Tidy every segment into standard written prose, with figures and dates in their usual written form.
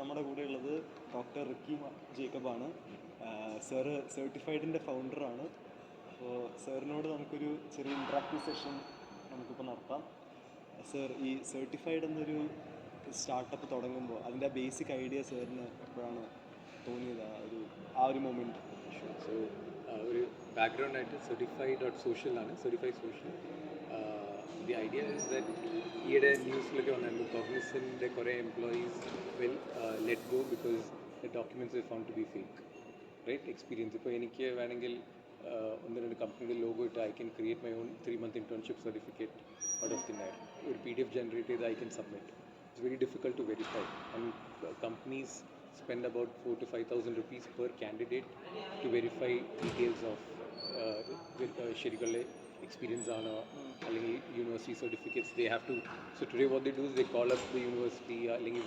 നമ്മുടെ കൂടെ ഉള്ളത് ഡോക്ടർ റിക്കി ജേക്കബാണ്. സാറ് സർട്ടിഫൈഡിൻ്റെ ഫൗണ്ടറാണ്. അപ്പോൾ സാറിനോട് നമുക്കൊരു ചെറിയ ഇൻട്രാക്റ്റീവ് സെഷൻ നമുക്കിപ്പോൾ നടത്താം. സാർ, ഈ സർട്ടിഫൈഡ് എന്നൊരു സ്റ്റാർട്ടപ്പ് തുടങ്ങുമ്പോൾ അതിൻ്റെ ബേസിക് ഐഡിയ സാറിന് എപ്പോഴാണ് തോന്നിയത്, ആ ഒരു മൊമെൻറ്റ്? സോ ഒരു ബാക്ക്ഗ്രൗണ്ട് ആയിട്ട് certified.social ആണ്, certified social. The idea is that ഈയിടെ ന്യൂസിലൊക്കെ വന്നായിരുന്നു കോഗ്നിസൻ്റെ കുറേ employees let go because the documents found to be fake, right? Experience ഇപ്പോൾ എനിക്ക് വേണമെങ്കിൽ ഒന്ന് രണ്ട് കമ്പനിയുടെ ലോഗോ ഇട്ട് I can create my own 3-month internship certificate out of thin air. ഒരു PDF ജനറേറ്റ് ചെയ്ത് I can submit. It's very difficult to verify, and companies spend about 4,000 to 5,000 rupees per candidate to verify details of ശരിക്കുള്ള experience on university certificates. They have to. So today what they do is they call up the university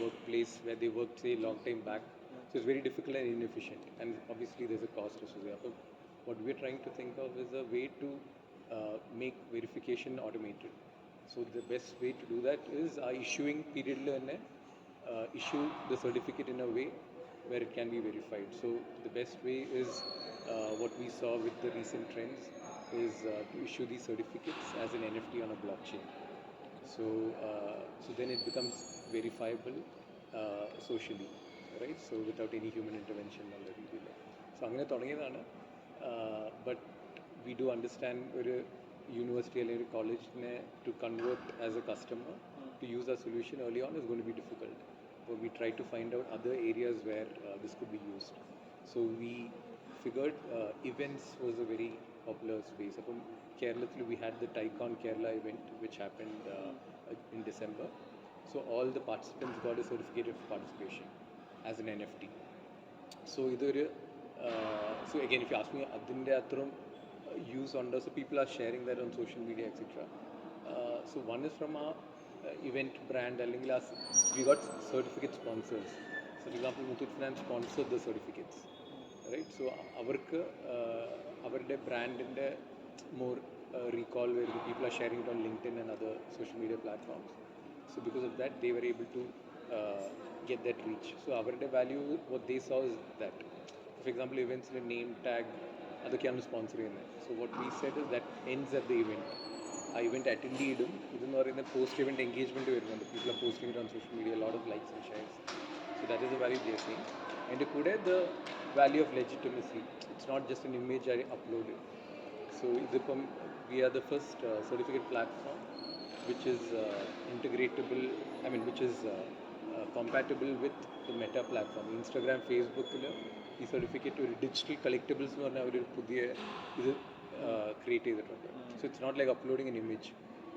workplace where they worked say long time back. So it's very difficult and inefficient, and obviously there's a cost associated. So what we're trying to think of is a way to make verification automated. So the best way to do that is issuing period issue the certificate in a way where it can be verified. So the best way is what we saw with the recent trends is to issue these certificates as an NFT on a blockchain. So then it becomes verifiable socially, right? So without any human intervention on the രീതിയിൽ. So അങ്ങനെ തുടങ്ങിയതാണ്. But we do understand ഒരു university അല്ലെങ്കിൽ ഒരു കോളേജിനെ to convert as a customer to use our solution early on is going to be difficult. But we try to find out other areas where this could be used. So we figured events was a very popular space. Upon Kerala, we had the Tycon Kerala event which happened in December. So all the participants got a certificate of participation as an NFT. So so again, if you ask me, adinte athram use on so people are sharing that on social media, etc. So one is from our event brand, we got certificate sponsors. So for example, Muthoot Finance sponsored the certificates, right? So our brand in the more recall where the people are sharing it on LinkedIn and other social media platforms. So because of that, they were able to get that reach. So our value, what they saw is that, for example, events in a name tag, അതൊക്കെയാണ് sponsor ചെയ്യുന്നത്. So what we said is that ends at the event. ആ event attend ചെയ്തും ഇതെന്ന് പറയുന്നത് post event engagement വരുന്നുണ്ട്. People are posting it on social media, lot of likes and shares. So that is the value they are seeing. അതിൻ്റെ കൂടെ the value of legitimacy. It's not just an image I upload. So ഇതിപ്പം we are the first certificate platform which is integratable, which is compatible with the Meta platform. Instagram, Facebook, ഈ certificate ഒരു digital collectibles എന്ന് പറഞ്ഞാൽ ഒരു പുതിയ ഇത് create ചെയ്തിട്ടുണ്ട്. So it's not like uploading an image.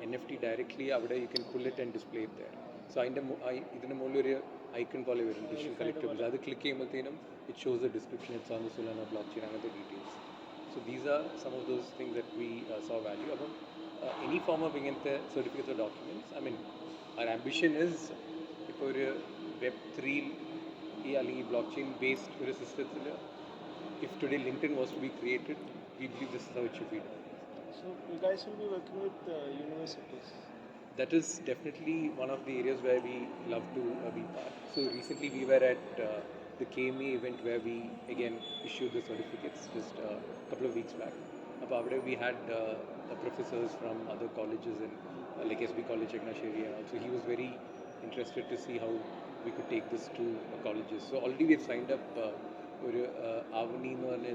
NFT directly അവിടെ you can pull it and display it there. So ഇതിൻ്റെ മുകളിൽ ഒരു ഐക്കൺ പോലെ വരും, ഡിജിറ്റൽ കളക്റ്റബിൾസ്. അത് ക്ലിക്ക് ചെയ്യുമ്പോഴത്തേനും it shows the description, it's on the Solana blockchain, അങ്ങനത്തെ details. So these are some of those things that we saw value. അപ്പം any form of ഇങ്ങനത്തെ certificates or documents, our ambition is ഇപ്പോൾ ഒരു Web3 അല്ലെങ്കിൽ block chain based ഒരു സിസ്റ്റത്തിൽ if today LinkedIn was to be created, we believe this is how it should be done. So you guys will be working with universities? That is definitely one of the areas where we love to be part. So recently we were at the KME event where we again issued the certificates just a couple of weeks back. We had professors from other colleges in like SB College, Chagnasheri, and also he was very interested to see how we could take this to colleges. So already we have signed up ഒരു Avani എന്ന് പറഞ്ഞ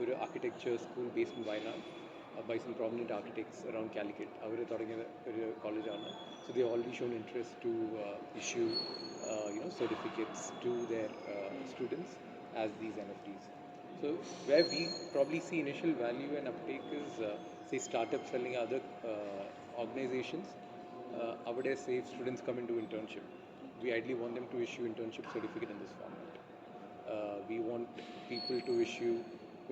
ഒരു architecture school based in Wayanad by some prominent architects around Calicut. അവർ തുടങ്ങിയ ഒരു കോളേജാണ്. So they have already shown interest to issue certificates to their students as these NFTs. So where we probably see initial value and uptake is say startups selling other organizations. Avade say if students come into internship, we ideally want them to issue internship certificate in this format. We want people to issue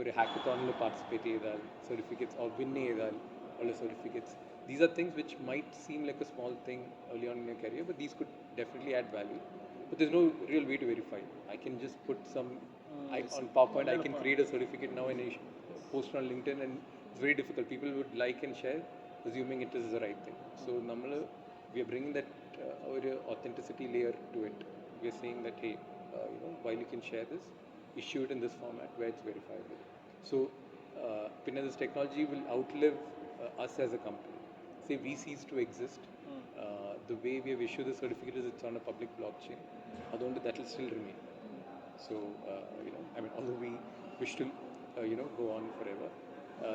ഒരു ഹാക്കത്തോണിൽ participate ചെയ്താൽ certificates or win ചെയ്താൽ ഉള്ള certificates. These are things which might seem like a small thing early on in your career, but these could definitely add value. But there's no real way to verify. I can just put some on PowerPoint, I can create a certificate now and post on LinkedIn, and it's very difficult. People would like and share assuming it is the right thing. So we are bringing that authenticity layer to it. we are saying that, hey, while you can share this, issue it in this format where it's verifiable. So, this technology will outlive us as a company. Say we cease to exist, the way we have issued the certificate is it's on a public blockchain. Otherwise, that will still remain. So, although we wish to, go on forever,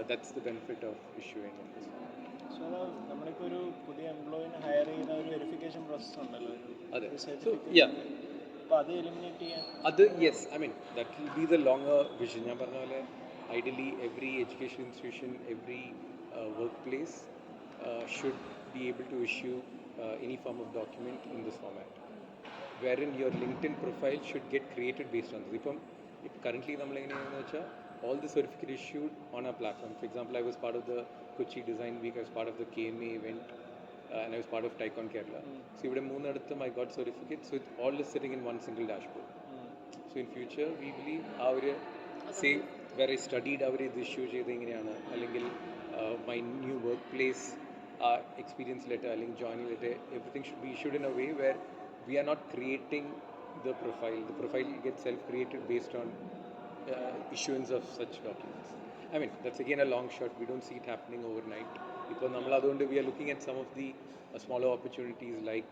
that's the benefit of issuing in this format. So നമ്മളിപ്പോൾ ഒരു പുതിയ എംപ്ലോയിനെ higher ചെയ്യുന്ന ഒരു verification process ഉണ്ടല്ലോ, അതെ. ഒരു So, certificate. yeah. അപ്പോൾ അത് എലിമിനേറ്റ് ചെയ്യാൻ അത് yes, that will be the longer vision. ഞാൻ പറഞ്ഞ പോലെ ideally every education institution, every workplace should be able to issue any form of document in this format, wherein your LinkedIn profile should get created based on this. ഇപ്പം currently നമ്മൾ എങ്ങനെയാണെന്ന് വെച്ചാൽ all the certificate issued on our platform. For example, I was part of the Kochi Design Week, I was part of the KMA event, and I was part of Tycon Kerala. So ഇവിടെ മൂന്നിടത്തും I got certificates, so it all is sitting in one single dashboard. So in future we believe our say where I studied our ഇത് issue ചെയ്ത് എങ്ങനെയാണ്, അല്ലെങ്കിൽ my new workplace experience letter അല്ലെങ്കിൽ joining letter, everything should be issued in a way where we are not creating the profile gets self-created based on issuance of such documents. That's again a long shot. We don't see it happening overnight. We are looking at some of the smaller opportunities like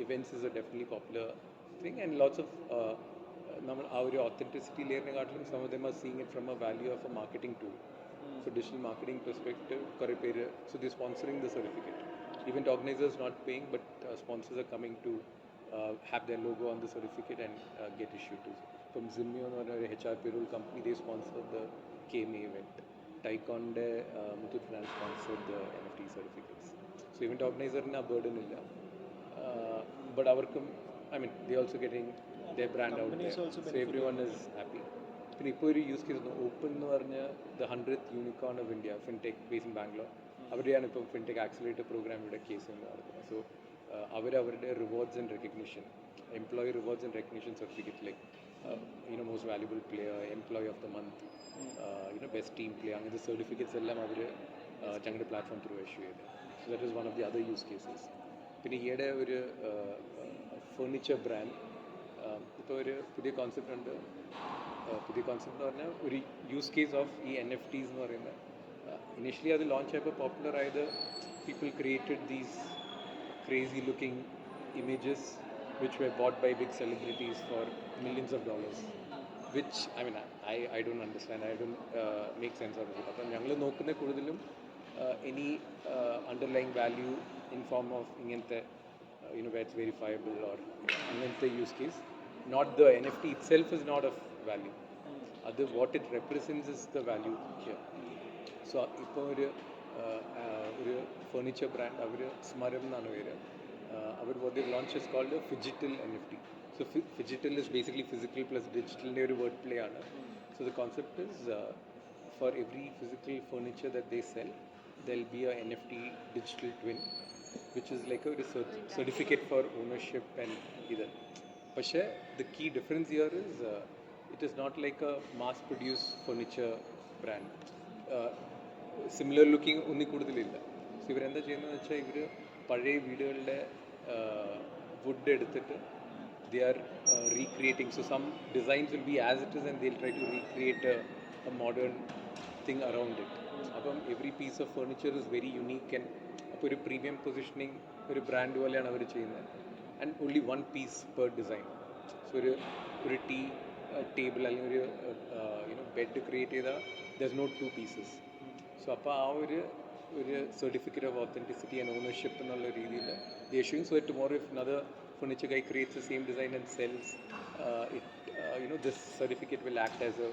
events is a definitely popular thing, and lots of our authenticity layer, some of them are seeing it from a value of a marketing tool. So digital marketing perspective, so they're sponsoring the certificate. Event organizers not paying, but sponsors are coming to have their logo on the certificate and get issued to. From Zimio or a HR payroll company, they sponsored the KMA event. Tycon Muthoot Finance sponsored the NFT certificates. So event organizer na burden illa. But they also getting their brand out there. So everyone is happy. Now use case open the 100th unicorn of India, fintech based in Bangalore. Avariyan fintech accelerator program with a case in so our rewards and recognition, employee rewards and recognition certificate like most valuable player, employee of the month, best team player, and the certificates ellam avaru changada platform through issue. So that is one of the other use cases. Pinne iyade oru furniture brand ഇപ്പോൾ ഒരു പുതിയ concept ഉണ്ട്. പുതിയ concept എന്ന് പറഞ്ഞാൽ ഒരു use case of ഈ NFTs എന്ന് പറയുന്നത് ഇനിഷ്യലി അത് ലോഞ്ച് ആയപ്പോൾ പോപ്പുലർ ആയത് people created these crazy looking images which were bought by big celebrities for millions of dollars, which I don't understand, I don't make sense out of it. അപ്പം ഞങ്ങൾ നോക്കുന്ന കൂടുതലും any underlying value in form of ഇങ്ങനത്തെ where it's verifiable or ഇങ്ങനത്തെ use case, not the NFT itself is not of value. What it represents is the value here. So ഇപ്പോൾ ഒരു furniture brand, Smaram എന്നാണ് പേര്. What they've launched is called a Phygital NFT. So Phygital is basically physical plus digital ഒരു word play ആണ്. So the concept is for every physical furniture that they sell, there'll be a NFT digital twin, which is like a certificate for ownership and either. But the key difference here is it is not like a mass produced furniture brand. Similar looking ഒന്നും കൂടുതലില്ല. So ഇവരെന്താ ചെയ്യുന്നതെന്ന് വെച്ചാൽ ഇവർ പഴയ വീടുകളുടെ would എടുത്തിട്ട് they are recreating. So some designs will be as it is and they'll try to recreate a modern thing around it. അപ്പം every piece of furniture is very unique and അപ്പോൾ ഒരു പ്രീമിയം പൊസിഷനിങ് ഒരു brand പോലെയാണ് അവർ ചെയ്യുന്നത്. And only one piece per design. So ഒരു table അല്ലെങ്കിൽ ഒരു bed create ചെയ്താൽ there's no two pieces. So അപ്പോൾ ആ ഒരു സർട്ടിഫിക്കറ്റ് ഓഫ് ഓത്തൻറ്റിസിറ്റി ആൻഡ് ഓണർഷിപ്പ് എന്നുള്ള രീതിയിൽ the issuing. So tomorrow if another furniture guy creates the same design and sells it, this certificate will act as a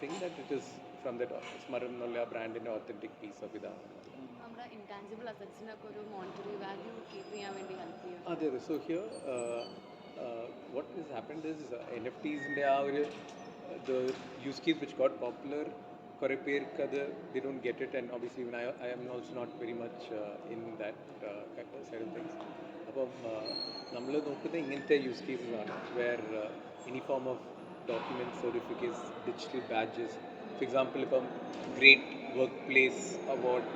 thing that it is from that Smaram ennulla brand in authentic piece of idana. നമ്മുടെ intangible അസറ്റ്സിനൊക്കെ ഒരു monetary value keep ചെയ്യാൻ വേണ്ടി help ചെയ്യും. അതെ. So here what has happened is NFTs ന്റെ ആ ഒരു the use case which got popular, കുറേ പേർക്ക് അത് they don't get it, and obviously even I am also not very much in that side of things. അപ്പം നമ്മൾ നോക്കുന്നത് ഇങ്ങനത്തെ യൂസ് കേസസ് ആണ് where any form of document certificates digital badges. For example ഇപ്പം great workplace award,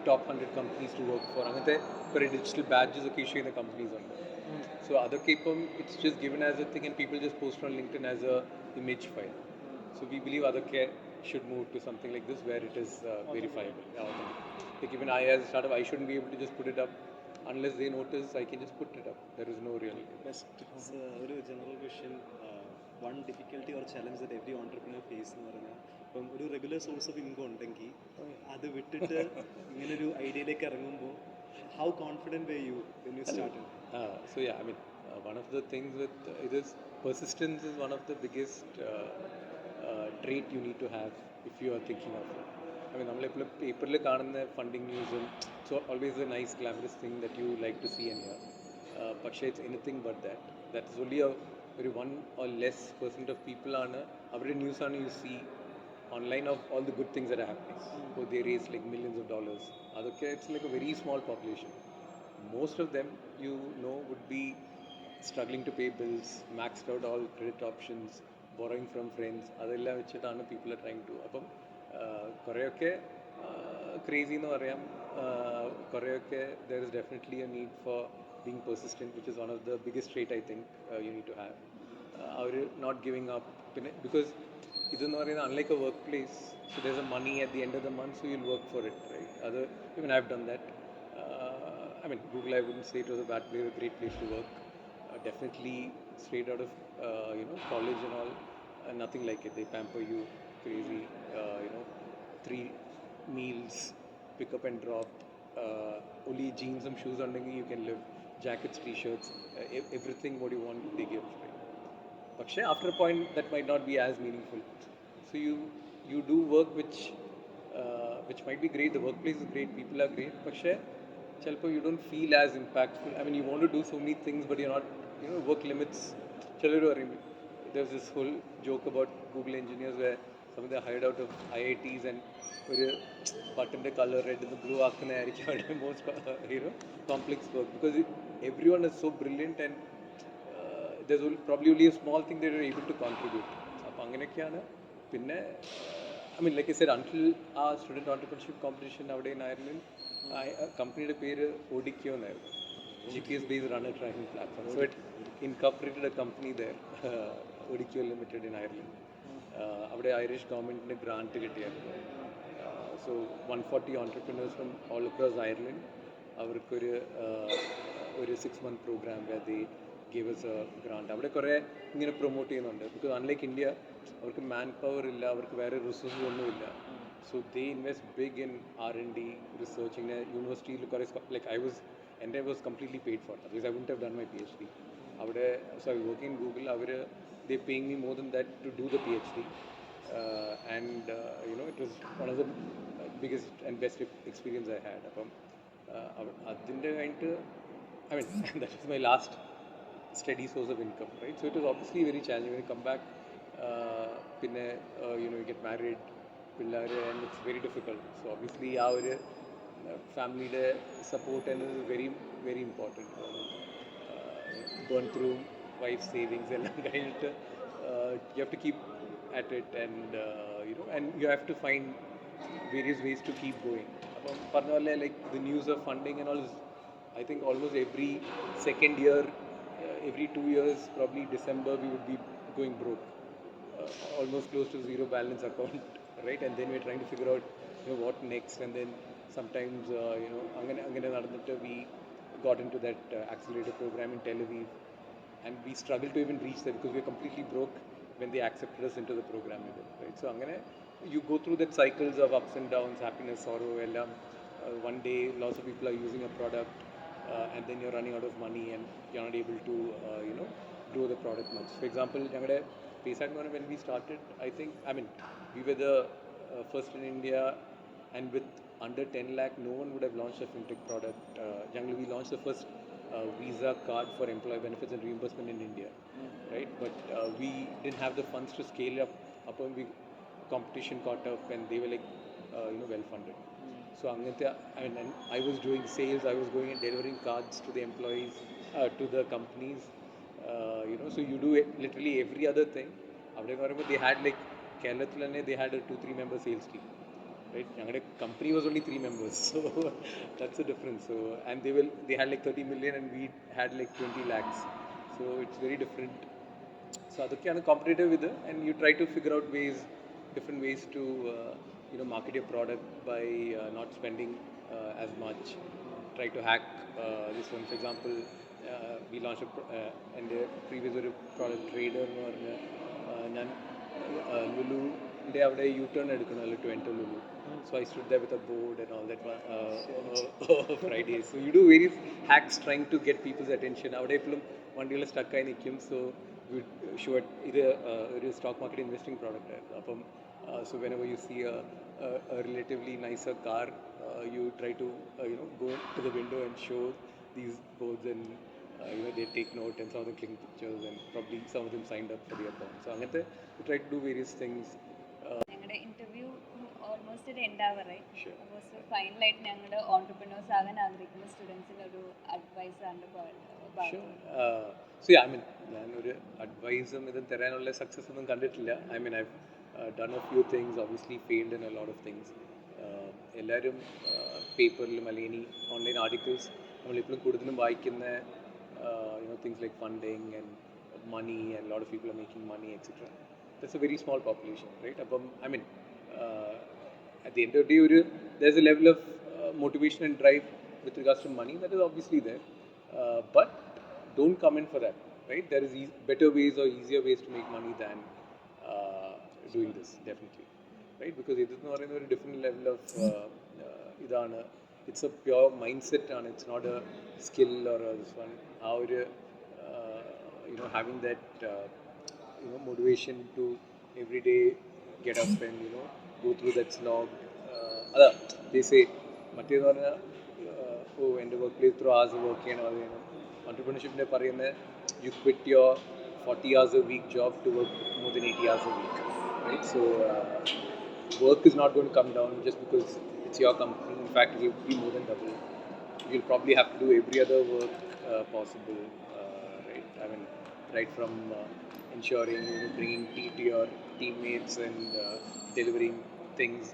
top 100 companies to work for, അങ്ങനത്തെ കുറേ digital badges ഒക്കെ issue ചെയ്യുന്ന കമ്പനീസ് ഉണ്ട്. സോ So അതൊക്കെ ഇപ്പം it's just given as a thing and people just post on LinkedIn as a image file. So we believe അതൊക്കെ should move to something like this where it is verifiable. Like even I as a startup, I shouldn't be able to just put it up unless they notice. I can just put it up. There is no real. Best ഒരു general question one difficulty or challenge that every entrepreneur face എന്ന് പറഞ്ഞാൽ ഇപ്പം ഒരു regular source of income ഉണ്ടെങ്കിൽ അത് വിട്ടിട്ട് ഇങ്ങനൊരു ഐഡിയയിലേക്ക് ഇറങ്ങുമ്പോൾ how confident way you when you start? So yeah, I mean, one of the things with it is persistence is one of the biggest trait you need to have if you are thinking of it. I mean, നമ്മളെപ്പോഴും പേപ്പറിൽ കാണുന്ന funding ന്യൂസും so always a nice glamorous thing that you like to see and hear. പക്ഷേ it's anything but that is only ഒരു 1 or less % of people ആണ് അവരുടെ ന്യൂസാണ് you see online of all the good things that are happening. So they raise like millions of dollars. അതൊക്കെ it's like a very small population. Most of them you know would be struggling to pay bills, maxed out all credit options, borrowing from friends. അതെല്ലാം വെച്ചിട്ടാണ് people are trying to. അപ്പം കുറേയൊക്കെ crazy എന്ന് പറയാം. കുറേയൊക്കെ there is definitely a need for being persistent, which is one of the biggest trait I think you need to have. Our not giving up പിന്നെ because ഇതെന്ന് പറയുന്നത് unlike a workplace, so there's a money at the end of the month, so you'll work for it, right? Other even I've done that. I mean, Google, I wouldn't say it was a bad place, a great place to work. Definitely straight out of college and all, nothing like it. They pamper you crazy. 3 meals, pick up and drop. Only jeans and shoes underneath you can live. Jackets, t-shirts, everything what you want they give. Right? പക്ഷേ after a point that might not be as meaningful. So you do work which might be great, the workplace is great, people are great, പക്ഷേ ചിലപ്പോൾ you don't feel as impactful. I mean, you want to do so many things but you're not, work limits. ചിലർ പറയും, there's this whole joke about Google engineers where some of them are hired out of IITs and ഒരു ബട്ടൻ്റെ colour red നിന്ന് blue ആക്കുന്നതായിരിക്കും അവരുടെ most complex work because everyone is so brilliant and there's probably only a small thing that you're able to contribute. അപ്പോൾ അങ്ങനെയൊക്കെയാണ്. പിന്നെ I mean, like I said, until our student entrepreneurship competition അവിടെ in Ireland, കമ്പനിയുടെ പേര് ഒഡിക്കോ എന്നായിരുന്നു, GPS based runner tracking platform. So it incorporated a company there, ഒഡിക്കോ limited in Ireland. അവിടെ Irish ഗവൺമെൻറ്റിന് ഗ്രാൻറ്റ് കിട്ടിയായിരുന്നു. So 140 entrepreneurs from all across Ireland, അവർക്കൊരു 6-month program where they gave us a grant. അവിടെ കുറേ ഇങ്ങനെ പ്രൊമോട്ട് ചെയ്യുന്നുണ്ട് because unlike India, അവർക്ക് മാൻ പവർ ഇല്ല, അവർക്ക് വേറെ റിസോഴ്സസ് ഒന്നുമില്ല. So they invest big in R&D, research. ഇങ്ങനെ യൂണിവേഴ്സിറ്റിയിൽ കുറേ എൻ്റെ was completely paid for because I wouldn't have done my PhD. അവിടെ so I was working in Google. they paying me more than that to do the PhD. And it was one of the biggest and best experience I had. അപ്പം അതിൻ്റെ കഴിഞ്ഞിട്ട് I mean that was my last steady source of income, right? So it was obviously very challenging when you come back. പിന്നെ you get married, പിള്ളേർ, and it's very difficult. So obviously ആ ഒരു ഫാമിലിയുടെ support എന്നത് very very important. burn through wife savings എല്ലാം കഴിഞ്ഞിട്ട് you have to keep at it and and you have to find various ways to keep going. അപ്പം പറഞ്ഞ പോലെ like the news of funding and all is, I think almost every second year, every 2 years, probably December we would be going broke, almost close to zero balance account, right? And then we're trying to figure out what next, and then sometimes അങ്ങനെ നടന്നിട്ട് we got into that accelerator program in Tel Aviv, and we struggled to even reach that because we were completely broke when they accepted us into the program even, right? So angane you go through that cycles of ups and downs, happiness, sorrow, ellam. One day lots of people are using a product, and then you're running out of money and you're not able to grow the product much. For example, ഞങ്ങളുടെ PaySack when we started, I mean we were the first in India, and with under 10 lakh no one would have launched a fintech product. We launched the first Visa card for employee benefits and reimbursement in India, right? But we didn't have the funds to scale up. Upon we competition caught up and they were like well funded. So and I was doing sales, I was going and delivering cards to the employees, to the companies, so you do literally every other thing. They had like Kerala, they had a 2-3 member sales team. right? Our company was only 3 members, so that's the difference. So and they had like 30 million and we had like 20 lakhs, so it's very different. So that's competitive with it, and you try to figure out different ways to market your product by not spending as much. Try to hack this one. For example, we launched and the previous ഒരു product trader എന്ന് പറഞ്ഞ ഞാൻ ലുലുൻ്റെ അവിടെ U-turn എടുക്കണമല്ലോ to enter Lulu. So I stood there with a board and all that Fridays. So you do various hacks trying to get people's attention. അവിടെ എപ്പോഴും വണ്ടികൾ സ്റ്റക്കായി നിൽക്കും. So we show it ഇത് ഒരു സ്റ്റോക്ക് മാർക്കറ്റ് ഇൻവെസ്റ്റിംഗ് പ്രോഡക്റ്റ് ആയിരുന്നു. അപ്പം so whenever you see a relatively nicer car, you try to go to the window and show these boards, and they take note, and some of them click pictures, and probably some of them signed up for the account. So അങ്ങനത്തെ we try to do various things. ഞങ്ങളുടെ interview almost ഒരു end ആവറായി. Sure. അപ്പോൾ ഫൈനലായിട്ട് ഞങ്ങളുടെ entrepreneurs ആകാൻ ആഗ്രഹിക്കുന്ന സ്റ്റുഡൻസിന് ഒരു അഡ്വൈസ് ആണ് Sure. So yeah, I mean, ഞാനൊരു അഡ്വൈസും ഇതും തരാനുള്ള സക്സസ് ഒന്നും കണ്ടിട്ടില്ല. I mean, I've done a few things, obviously failed in a lot of things. എല്ലാവരും പേപ്പറിലും അല്ലെങ്കിൽ ഇനി ഓൺലൈൻ ആർട്ടിക്കിൾസ് നമ്മളിപ്പോഴും കൂടുതലും വായിക്കുന്ന things like funding and money, and a lot of people are making money, etc. That's a very small population, right? I mean, at the end of the day, there's a level of motivation and drive with regards to money that is obviously there, but don't come in for that, right? There is better ways or easier ways to make money than doing this, definitely, right? Because it is not a different level of it's a pure mindset, and it's not a skill or this one. Our having that motivation to every day get up and go through that slog. They say in the workplace through hours of work and all, entrepreneurship you quit your 40 hours a week job to work more than 80 hours a week, right? So work is not going to come down just because it's your company. In fact, it will be more than double. You'll probably have to do every other work possible, right? I mean, right from ensuring bringing tea to your teammates and delivering things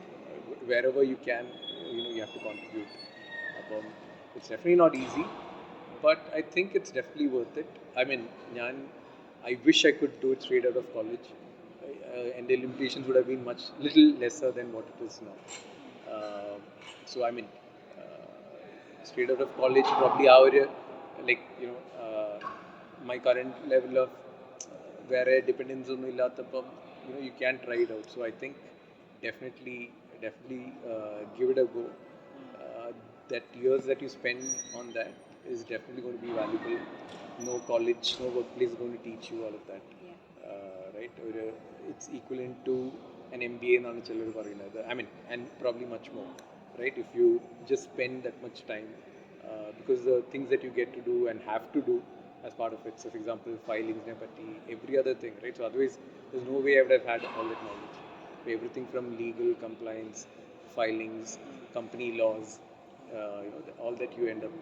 wherever you can. You have to contribute. It's definitely not easy, but I think it's definitely worth it. I mean, I wish I could do it straight out of college, and the limitations would have been little lesser than what it is now. So I mean, straight out of college, probably my current level of where dependence on you can try it out. So I think definitely give it a go. That years that you spend on that is definitely going to be valuable. No college, no workplace is going to teach you all of that. Right? It's equivalent to an MBA I mean, and probably much more, right? If you just spend that much time, because the things that you get to do and have to do as part of it. So, for example, filings, every other thing, right? So, otherwise, there's no way I would have had all that knowledge. So, everything from legal, compliance, filings, company laws, all that you end up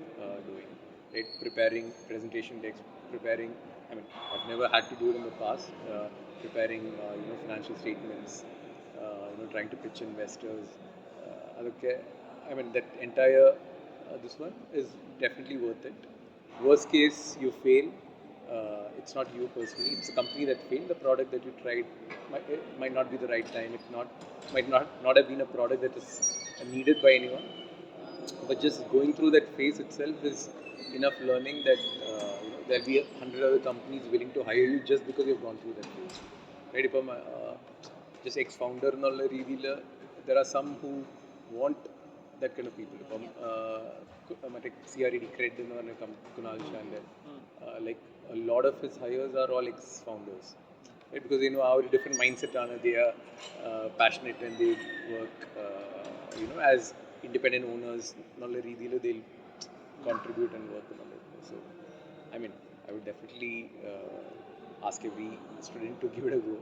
doing, right? Preparing presentation decks, I mean, I've never had to do it in the past. Preparing, financial statements, trying to pitch investors. I mean, that entire this one is definitely worth it. Worst case, you fail. It's not you personally. It's a company that failed. The product that you tried might not be the right time. It might not have been a product that is needed by anyone. But just going through that phase itself is enough learning that there'll be 100 other companies willing to hire you just because you've gone through that phase. Right? Just ex-founder എന്നുള്ള രീതിയിൽ there are some who want that kind of people. CRED cred എന്ന് പറഞ്ഞ Kunal Shande, like a lot of his hires are all ex-founders, right? Because our different mindset they are passionate and they work as independent owners. They'll contribute and work on it. So I mean, I would definitely ask every student to give it a go.